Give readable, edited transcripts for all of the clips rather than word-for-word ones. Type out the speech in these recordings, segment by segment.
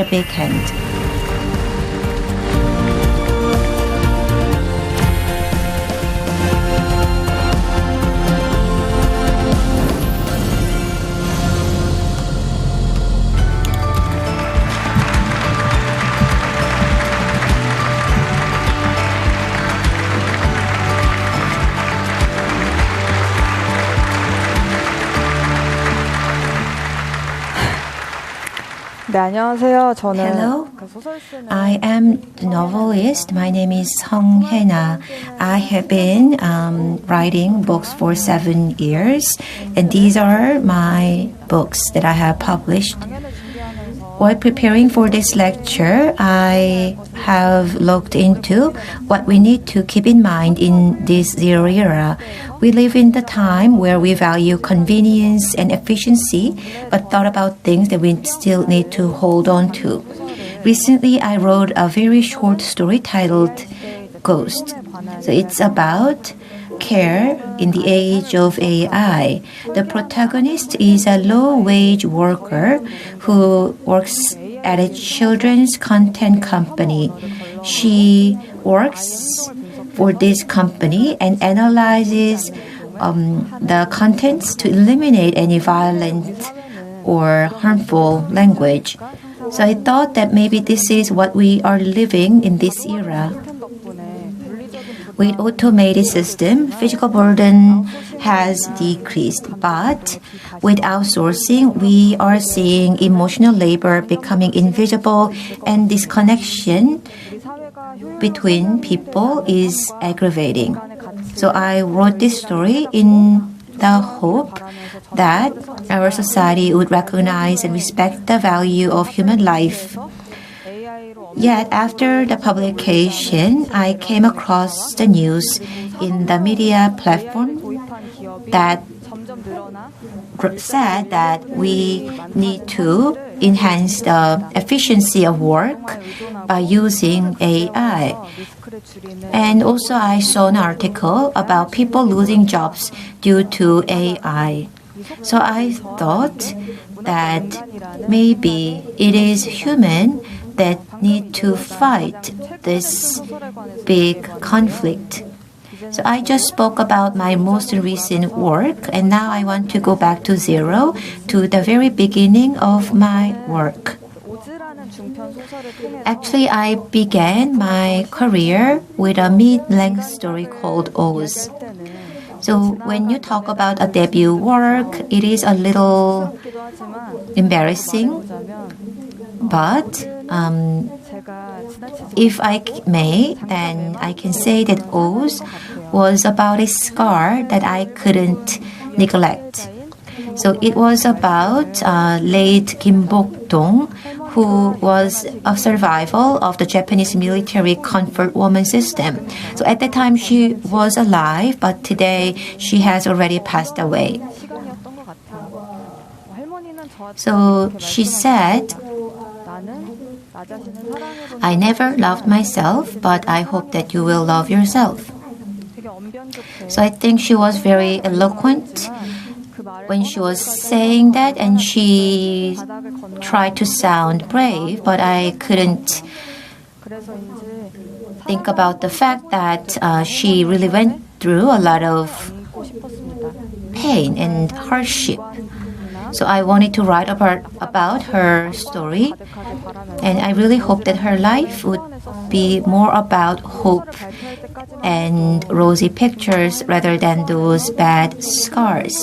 a big hand. Hello, I am the novelist. My name is Haena. I have been writing books for 7 years, and these are my books that I have published. While preparing for this lecture, I have looked into what we need to keep in mind in this zero era. We live in the time where we value convenience and efficiency, but thought about things that we still need to hold on to. Recently, I wrote a very short story titled Ghost. So it's about care in the age of AI. The protagonist is a low-wage worker who works at a children's content company. She works for this company and analyzes the contents to eliminate any violent or harmful language. So I thought that maybe this is what we are living in this era. With automated system, physical burden has decreased, but with outsourcing, we are seeing emotional labor becoming invisible, and disconnection between people is aggravating. So I wrote this story in the hope that our society would recognize and respect the value of human life. Yet after the publication, I came across the news in the media platform that said that we need to enhance the efficiency of work by using AI. And also I saw an article about people losing jobs due to AI. So I thought that maybe it is human that need to fight this big conflict. So I just spoke about my most recent work, and now I want to go back to zero, to the very beginning of my work. Actually, I began my career with a mid-length story called Oz. So when you talk about a debut work, it is a little embarrassing, but if I may, then I can say that Oz was about a scar that I couldn't neglect. So it was about late Kim Bok-dong, who was a survival of the Japanese military comfort woman system. So at the time she was alive, but today she has already passed away. So she said, "I never loved myself, but I hope that you will love yourself." So I think she was very eloquent when she was saying that, and she tried to sound brave, but I couldn't think about the fact that she really went through a lot of pain and hardship. So I wanted to write about her story, and I really hope that her life would be more about hope and rosy pictures rather than those bad scars.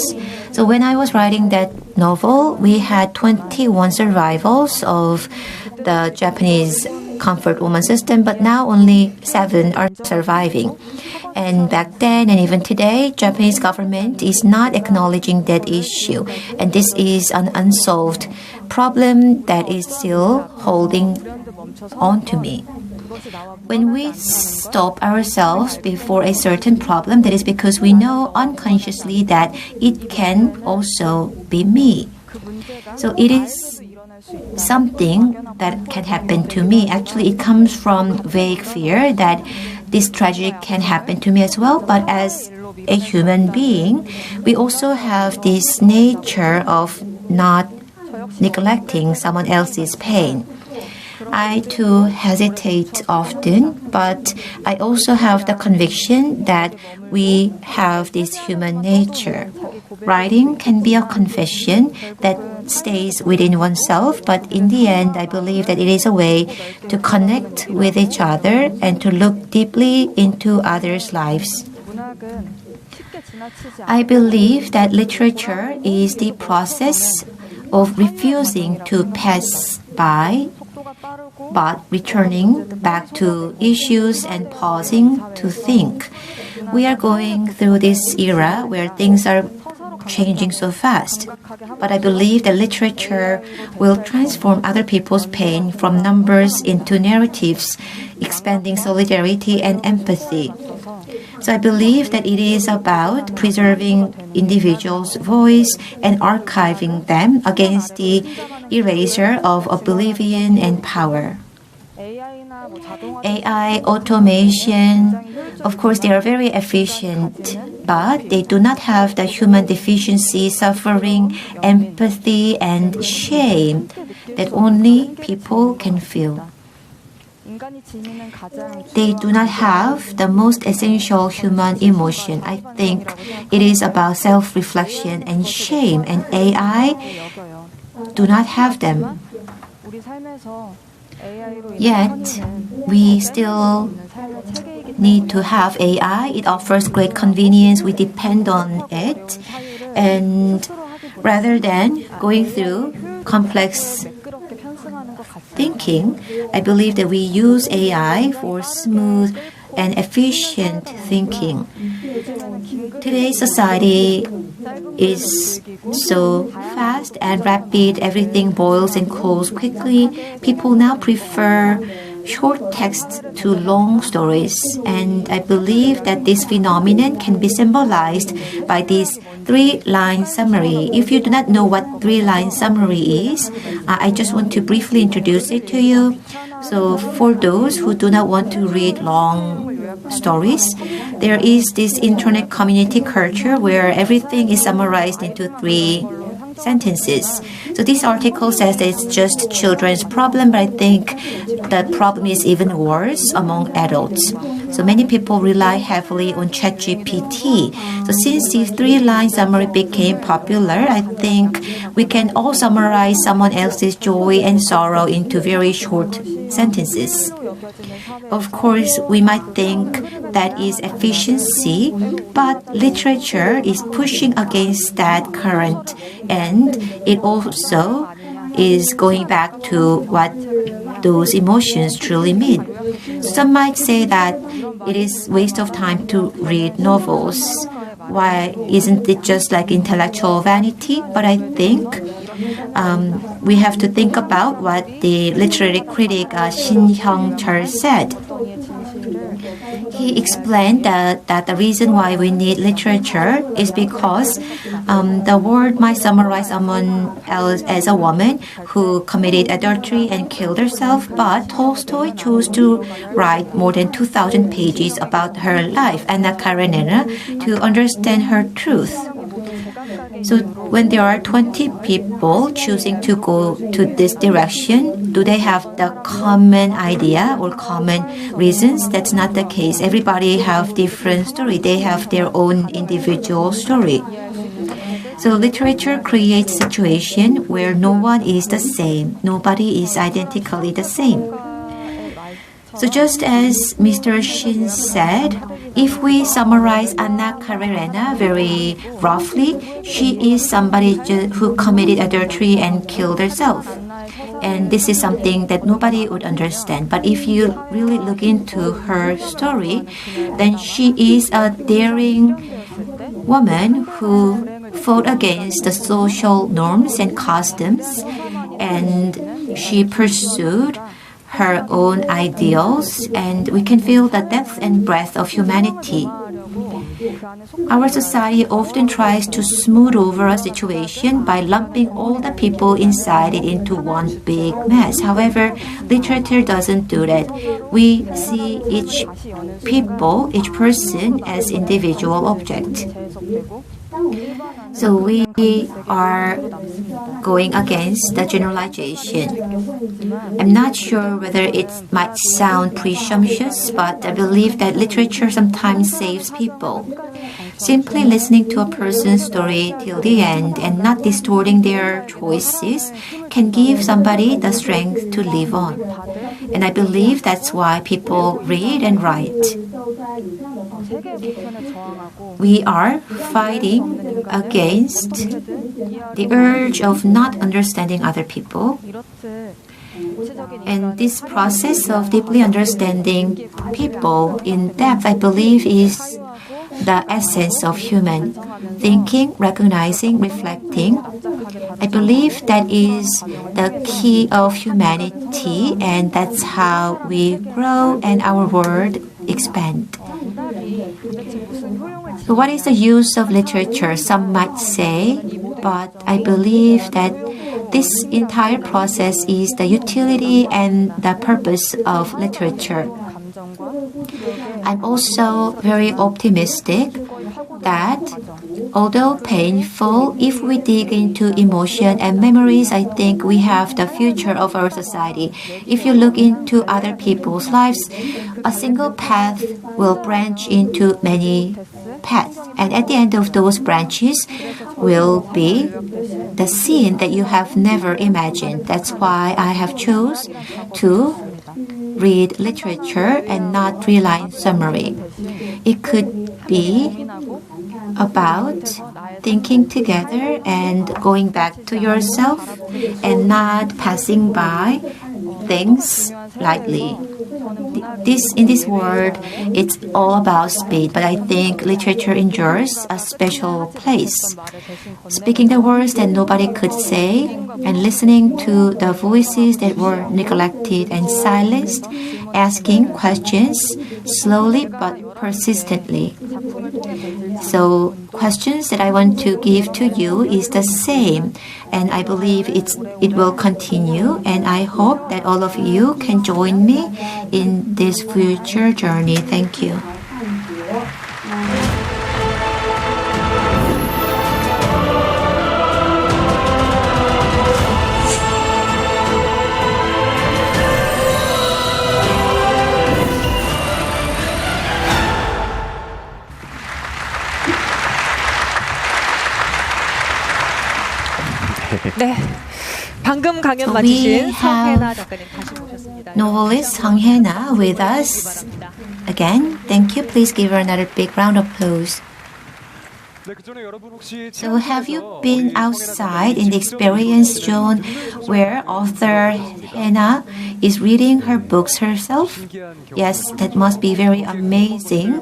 So when I was writing that novel, we had 21 survivals of the Japanese comfort woman system, but now only 7 are surviving. And back then and even today, Japanese government is not acknowledging that issue. And this is an unsolved problem that is still holding on to me. When we stop ourselves before a certain problem, that is because we know unconsciously that it can also be me. So it is something that can happen to me. Actually, it comes from vague fear that this tragedy can happen to me as well. But as a human being, we also have this nature of not neglecting someone else's pain. I too hesitate often, but I also have the conviction that we have this human nature. Writing can be a confession that stays within oneself, but in the end, I believe that it is a way to connect with each other and to look deeply into others' lives. I believe that literature is the process of refusing to pass by, but returning back to issues and pausing to think. We are going through this era where things are changing so fast, but I believe that literature will transform other people's pain from numbers into narratives, expanding solidarity and empathy. So I believe that it is about preserving individuals' voice and archiving them against the erasure of oblivion and power. AI, automation, of course, they are very efficient, but they do not have the human deficiency, suffering, empathy, and shame that only people can feel. They do not have the most essential human emotion. I think it is about self-reflection and shame, and AI do not have them. Yet, we still need to have AI. It offers great convenience. We depend on it. And rather than going through complex thinking, I believe that we use AI for smooth and efficient thinking. Today's society is so fast and rapid. Everything boils and cools quickly. People now prefer short texts to long stories, and I believe that this phenomenon can be symbolized by this 3-line summary. If you do not know what 3-line summary is, I just want to briefly introduce it to you. So for those who do not want to read long stories, there is this internet community culture where everything is summarized into 3 sentences. So this article says that it's just children's problem, but I think the problem is even worse among adults. So many people rely heavily on ChatGPT. So since the 3-line summary became popular, I think we can all summarize someone else's joy and sorrow into very short sentences. Of course, we might think that is efficiency, but literature is pushing against that current, and it also is going back to what those emotions truly mean. Some might say that it is waste of time to read novels. Why isn't it just like intellectual vanity? But I think we have to think about what the literary critic Shin Hyung-chul said. He explained that the reason why we need literature is because the word might summarize someone else as a woman who committed adultery and killed herself, but Tolstoy chose to write more than 2,000 pages about her life, Anna Karenina, to understand her truth. So when there are 20 people choosing to go to this direction, do they have the common idea or common reasons? That's not the case. Everybody have different story. They have their own individual story. So literature creates a situation where no one is the same. Nobody is identically the same. So just as Mr. Shin said, if we summarize Anna Karenina very roughly, she is somebody who committed adultery and killed herself. And this is something that nobody would understand. But if you really look into her story, then she is a daring woman who fought against the social norms and customs, and she pursued her own ideals, and we can feel the depth and breadth of humanity. Our society often tries to smooth over a situation by lumping all the people inside it into one big mess. However, literature doesn't do that. We see each person as individual object. So we are going against the generalization. I'm not sure whether it might sound presumptuous, but I believe that literature sometimes saves people. Simply listening to a person's story till the end and not distorting their choices can give somebody the strength to live on. And I believe that's why people read and write. We are fighting against the urge of not understanding other people. And this process of deeply understanding people in depth, I believe, is the essence of human thinking, recognizing, reflecting. I believe that is the key of humanity, and that's how we grow and our world expand. So what is the use of literature? Some might say, but I believe that this entire process is the utility and the purpose of literature. I'm also very optimistic that although painful, if we dig into emotion and memories, I think we have the future of our society. If you look into other people's lives, a single path will branch into many paths. And at the end of those branches will be the scene that you have never imagined. That's why I have chose to read literature and not rely on summary. It could be about thinking together and going back to yourself and not passing by things lightly. In this world, it's all about speed, but I think literature endures a special place. Speaking the words that nobody could say and listening to the voices that were neglected and silenced, asking questions slowly but persistently. So questions that I want to give to you is the same, and I believe it will continue, and I hope that all of you can join me in this future journey. Thank you. 네, 방금 강연 마치신 성혜나 작가님 다시 모셨습니다. Novelist Haena with us again. Thank you. Please give her another big round of applause. So have you been outside in the experience zone where author Haena is reading her books herself? Yes, that must be very amazing.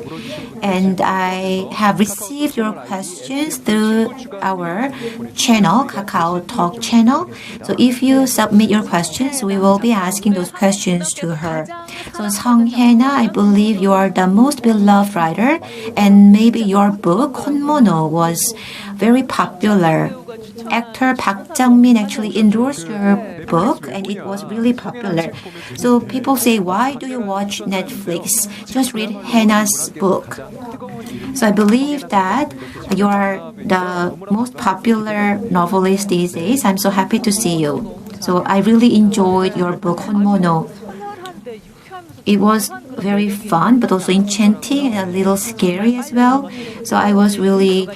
And I have received your questions through our channel, Kakao Talk channel. So if you submit your questions, we will be asking those questions to her. So Haena, I believe you are the most beloved writer, and maybe your book, Honmono, was very popular. Actor Park Jang-min actually endorsed your book, and it was really popular. So people say, why do you watch Netflix? Just read Haena's book. So I believe that you are the most popular novelist these days. I'm so happy to see you. So I really enjoyed your book, Honmono. It was very fun, but also enchanting and a little scary as well. So I really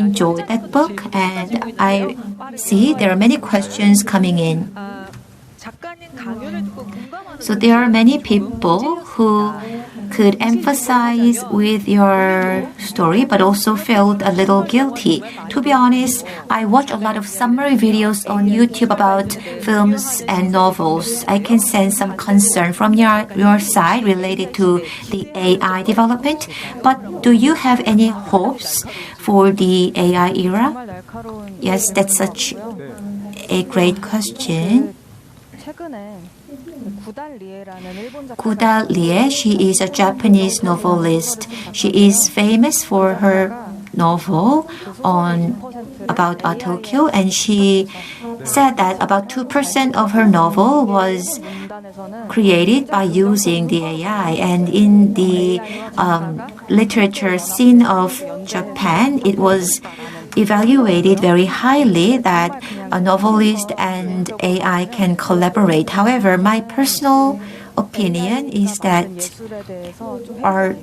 enjoyed that book, and I see there are many questions coming in. So there are many people who could emphasize with your story, but also felt a little guilty. To be honest, I watch a lot of summary videos on YouTube about films and novels. I can sense some concern from your side related to the AI development. But do you have any hopes for the AI era? Yes, that's such a great question. Kudal Lie, she is a Japanese novelist. She is famous for her novel about Tokyo, and she said that about 2% of her novel was created by using the AI. And in the literature scene of Japan, it was evaluated very highly that a novelist and AI can collaborate. However, my personal opinion is that art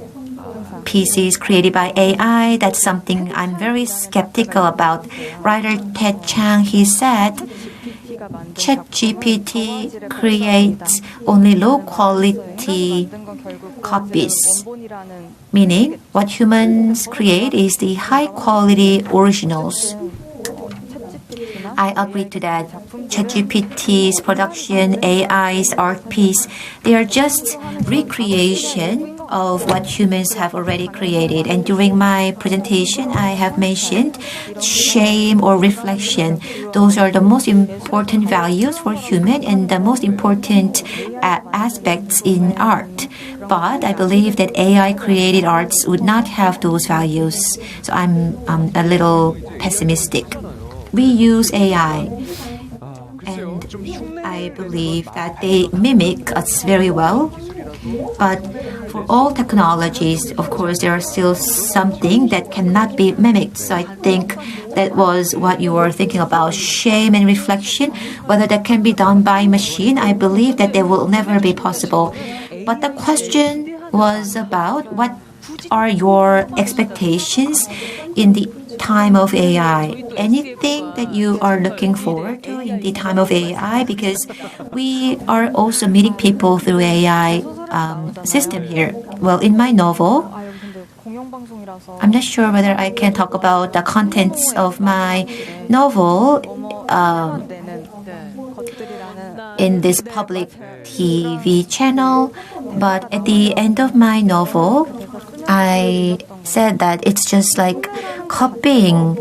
pieces created by AI, that's something I'm very skeptical about. Writer Ted Chang, he said, ChatGPT creates only low quality copies, meaning what humans create is the high quality originals. I agree to that. ChatGPT's production, AI's art piece, they are just recreation of what humans have already created. And during my presentation, I have mentioned shame or reflection. Those are the most important values for human and the most important aspects in art. But I believe that AI created arts would not have those values. So I'm a little pessimistic. We use AI, and I believe that they mimic us very well. But for all technologies, of course, there are still something that cannot be mimicked. So I think that was what you were thinking about, shame and reflection. Whether that can be done by machine, I believe that they will never be possible. But the question was about what are your expectations in the time of AI? Anything that you are looking forward to in the time of AI? Because we are also meeting people through AI system here. Well, in my novel, I'm not sure whether I can talk about the contents of my novel in this public TV channel, but at the end of my novel, I said that it's just like copying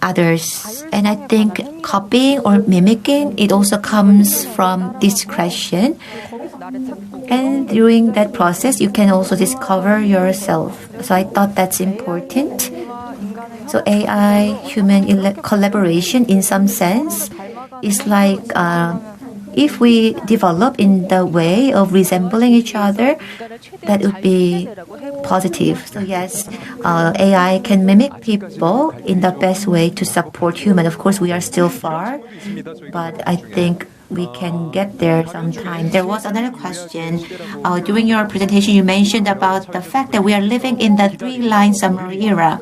others. And I think copying or mimicking, it also comes from discretion. And during that process, you can also discover yourself. So I thought that's important. So AI-human collaboration, in some sense, is like if we develop in the way of resembling each other, that would be positive. So yes, AI can mimic people in the best way to support human. Of course, we are still far, but I think we can get there sometime. There was another question. During your presentation, you mentioned about the fact that we are living in the three-line summary era.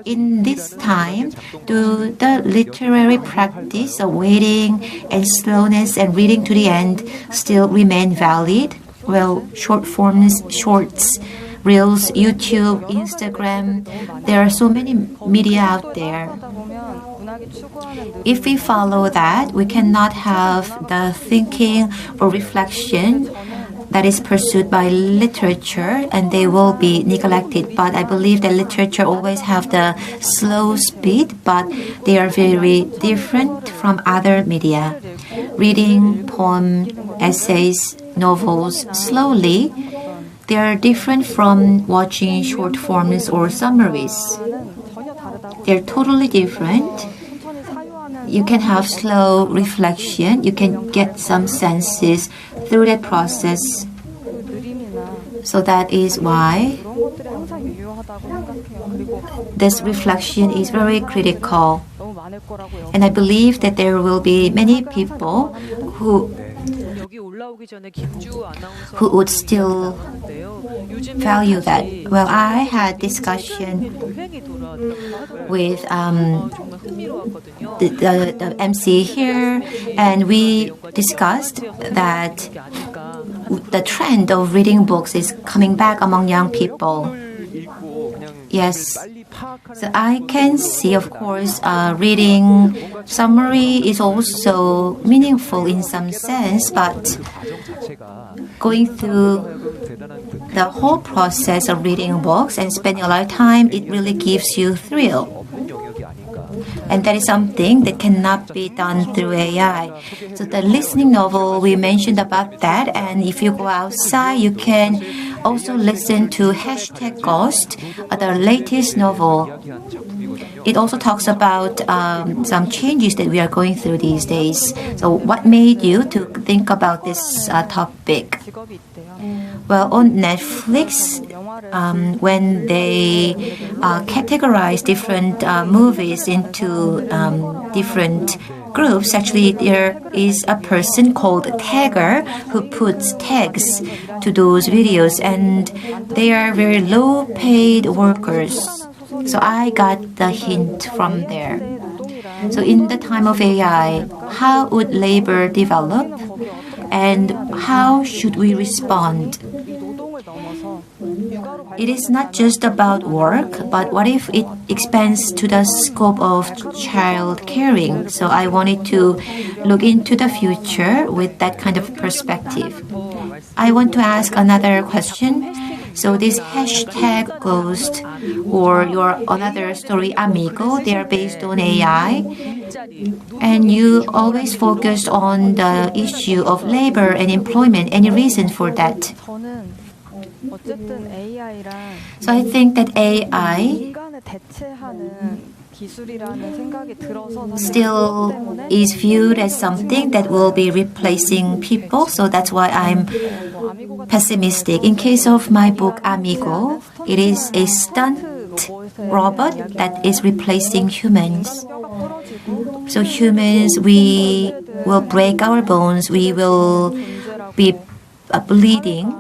In this time, do the literary practice of waiting and slowness and reading to the end still remain valid? Well, short forms, shorts, Reels, YouTube, Instagram, there are so many media out there. If we follow that, we cannot have the thinking or reflection that is pursued by literature, and they will be neglected. But I believe that literature always have the slow speed, but they are very different from other media. Reading poem, essays, novels slowly, they are different from watching short forms or summaries. They're totally different. You can have slow reflection. You can get some senses through that process. So that is why this reflection is very critical. And I believe that there will be many people who would still value that. Well, I had discussion with the MC here, and we discussed that the trend of reading books is coming back among young people. Yes. So I can see, of course, reading summary is also meaningful in some sense, but going through the whole process of reading books and spending a lot of time, it really gives you thrill. And that is something that cannot be done through AI. So the listening novel, we mentioned about that. And if you go outside, you can also listen to #Ghost, the latest novel. it also talks about some changes that we are going through these days. So what made you to think about this topic? Well, on Netflix, when they categorize different movies into different groups, actually there is a person called tagger who puts tags to those videos, and they are very low paid workers. So I got the hint from there. So in the time of AI, how would labor develop and how should we respond? It is not just about work, but what if it expands to the scope of child caring? So I wanted to look into the future with that kind of perspective. I want to ask another question. So this hashtag ghost or your another story amigo, they are based on AI. And you always focused on the issue of labor and employment. Any reason for that? So I think that AI still is viewed as something that will be replacing people. So that's why I'm pessimistic. In case of my book Amigo, it is a stunt robot that is replacing humans. So humans, we will break our bones, we will be bleeding.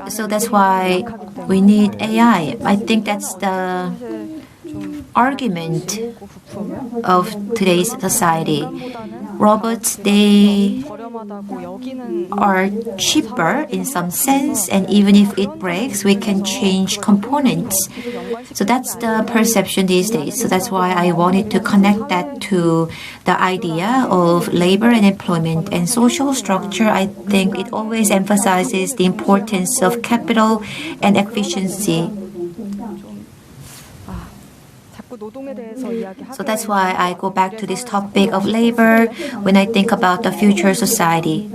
So that's why we need AI. I think that's the argument of today's society. Robots, they are cheaper in some sense, and even if it breaks, we can change components. So that's the perception these days. So that's why I wanted to connect that to the idea of labor and employment and social structure. I think it always emphasizes the importance of capital and efficiency. So that's why I go back to this topic of labor when I think about the future society.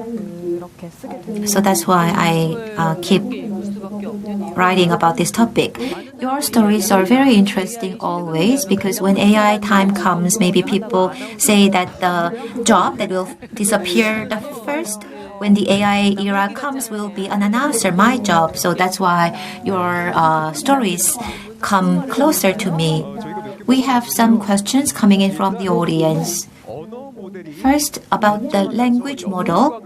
So that's why I keep writing about this topic. Your stories are very interesting always, because when AI time comes, maybe people say that the job that will disappear the first when the AI era comes will be an announcer, my job. So that's why your stories come closer to me. We have some questions coming in from the audience. First, about the language model,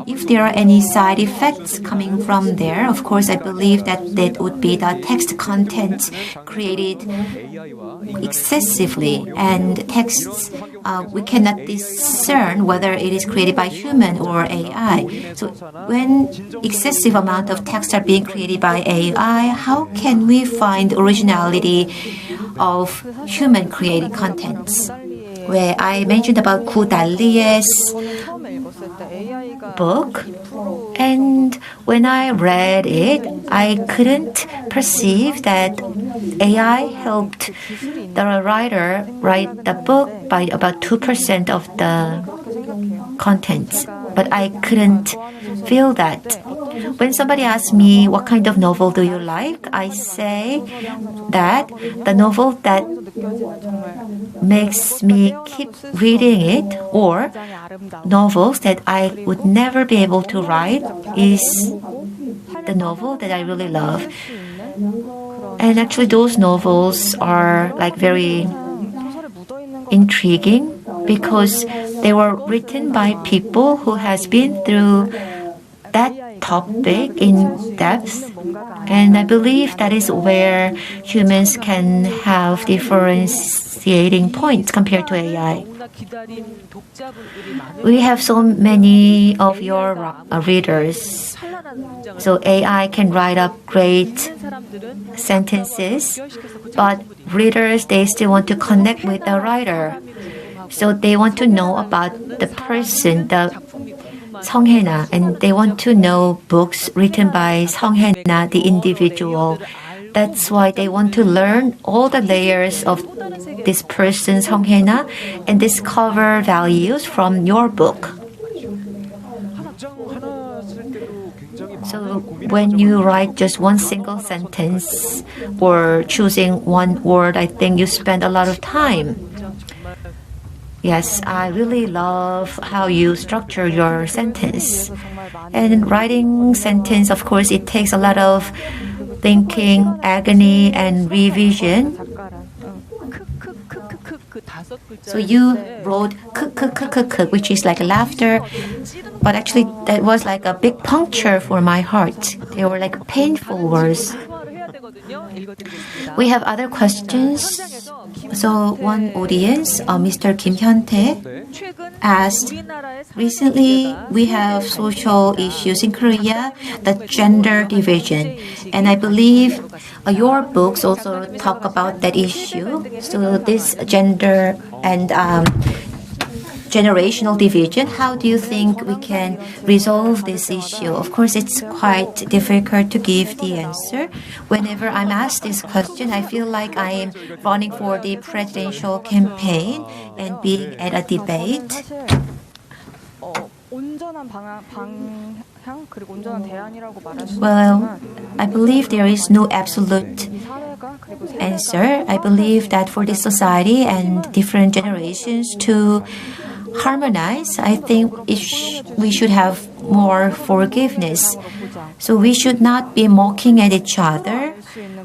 if there are any side effects coming from there, of course, I believe that that would be the text content created excessively, and texts, we cannot discern whether it is created by human or AI. So when excessive amount of texts are being created by AI, how can we find originality of human created contents? Where I mentioned about Gu Dali's book, and when I read it, I couldn't perceive that AI helped the writer write the book by about 2% of the contents, but I couldn't feel that. When somebody asks me what kind of novel do you like, I say that the novel that makes me keep reading it, or novels that I would never be able to write, is the novel that I really love. And actually those novels are like very intriguing because they were written by people who has been through that topic in depth, and I believe that is where humans can have differentiating points compared to AI. We have so many of your readers, so AI can write up great sentences, but readers, they still want to connect with the writer. So they want to know about the person, the Haena, and they want to know books written by Haena, the individual. That's why they want to learn all the layers of this person's Haena and discover values from your book. So when you write just one single sentence or choosing one word, I think you spend a lot of time. Yes, I really love how you structure your sentence. And writing sentence, of course, it takes a lot of thinking, agony, and revision. So you wrote which is like laughter, but actually that was like a big puncture for my heart. They were like painful words. We have other questions. So one audience, Mr. Kim Hyun-tae, asked, recently we have social issues in Korea, the gender division. And I believe your books also talk about that issue. So this gender and generational division, how do you think we can resolve this issue? Of course, it's quite difficult to give the answer. Whenever I'm asked this question, I feel like I am running for the presidential campaign and being at a debate. Well, I believe there is no absolute answer. I believe that for this society and different generations to harmonize, I think we should have more forgiveness. So we should not be mocking at each other,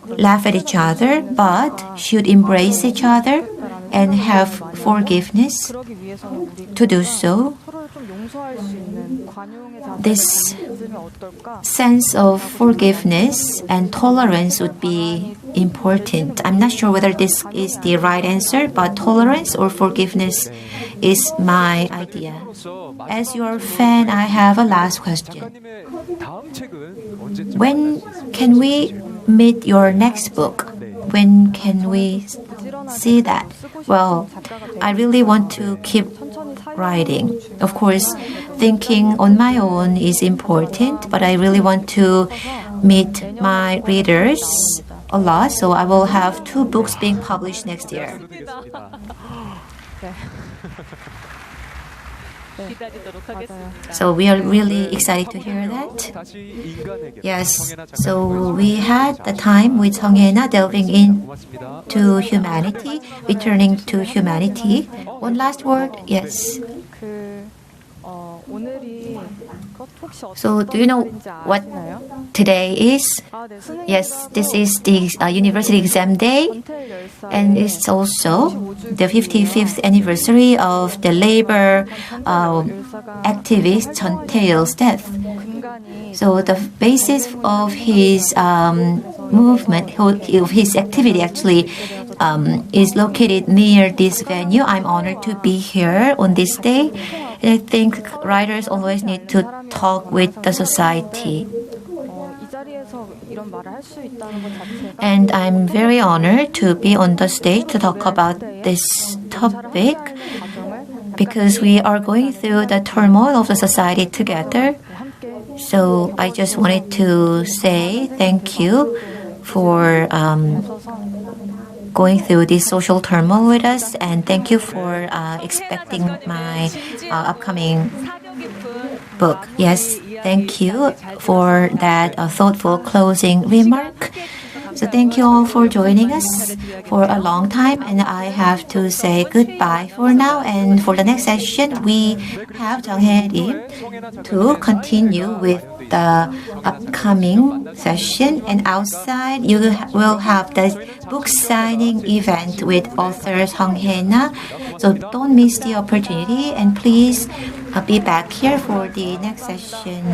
laugh at each other, but should embrace each other and have forgiveness. To do so, this sense of forgiveness and tolerance would be important. I'm not sure whether this is the right answer, but tolerance or forgiveness is my idea. As your fan, I have a last question. When can we meet your next book? When can we see that? Well, I really want to keep writing. Of course, thinking on my own is important, but I really want to meet my readers a lot, so I will have 2 books being published next year. So we are really excited to hear that. Yes, so we had the time with Haena delving into humanity, returning to humanity. One last word, yes. So do you know what today is? Yes, this is the university exam day, and it's also the 55th anniversary of the labor activist Chun Tae-il's death. So the basis of his movement, of his activity actually is located near this venue. I'm honored to be here on this day. And I think writers always need to talk with the society. And I'm very honored to be on the stage to talk about this topic because we are going through the turmoil of the society together. So I just wanted to say thank you for going through this social turmoil with us, and thank you for expecting my upcoming book. Yes, thank you for that thoughtful closing remark. So thank you all for joining us for a long time, and I have to say goodbye for now. And for the next session, we have Jung Hae-rim to continue with the upcoming session. And outside, you will have the book signing event with author Haena. So don't miss the opportunity, and please be back here for the next session.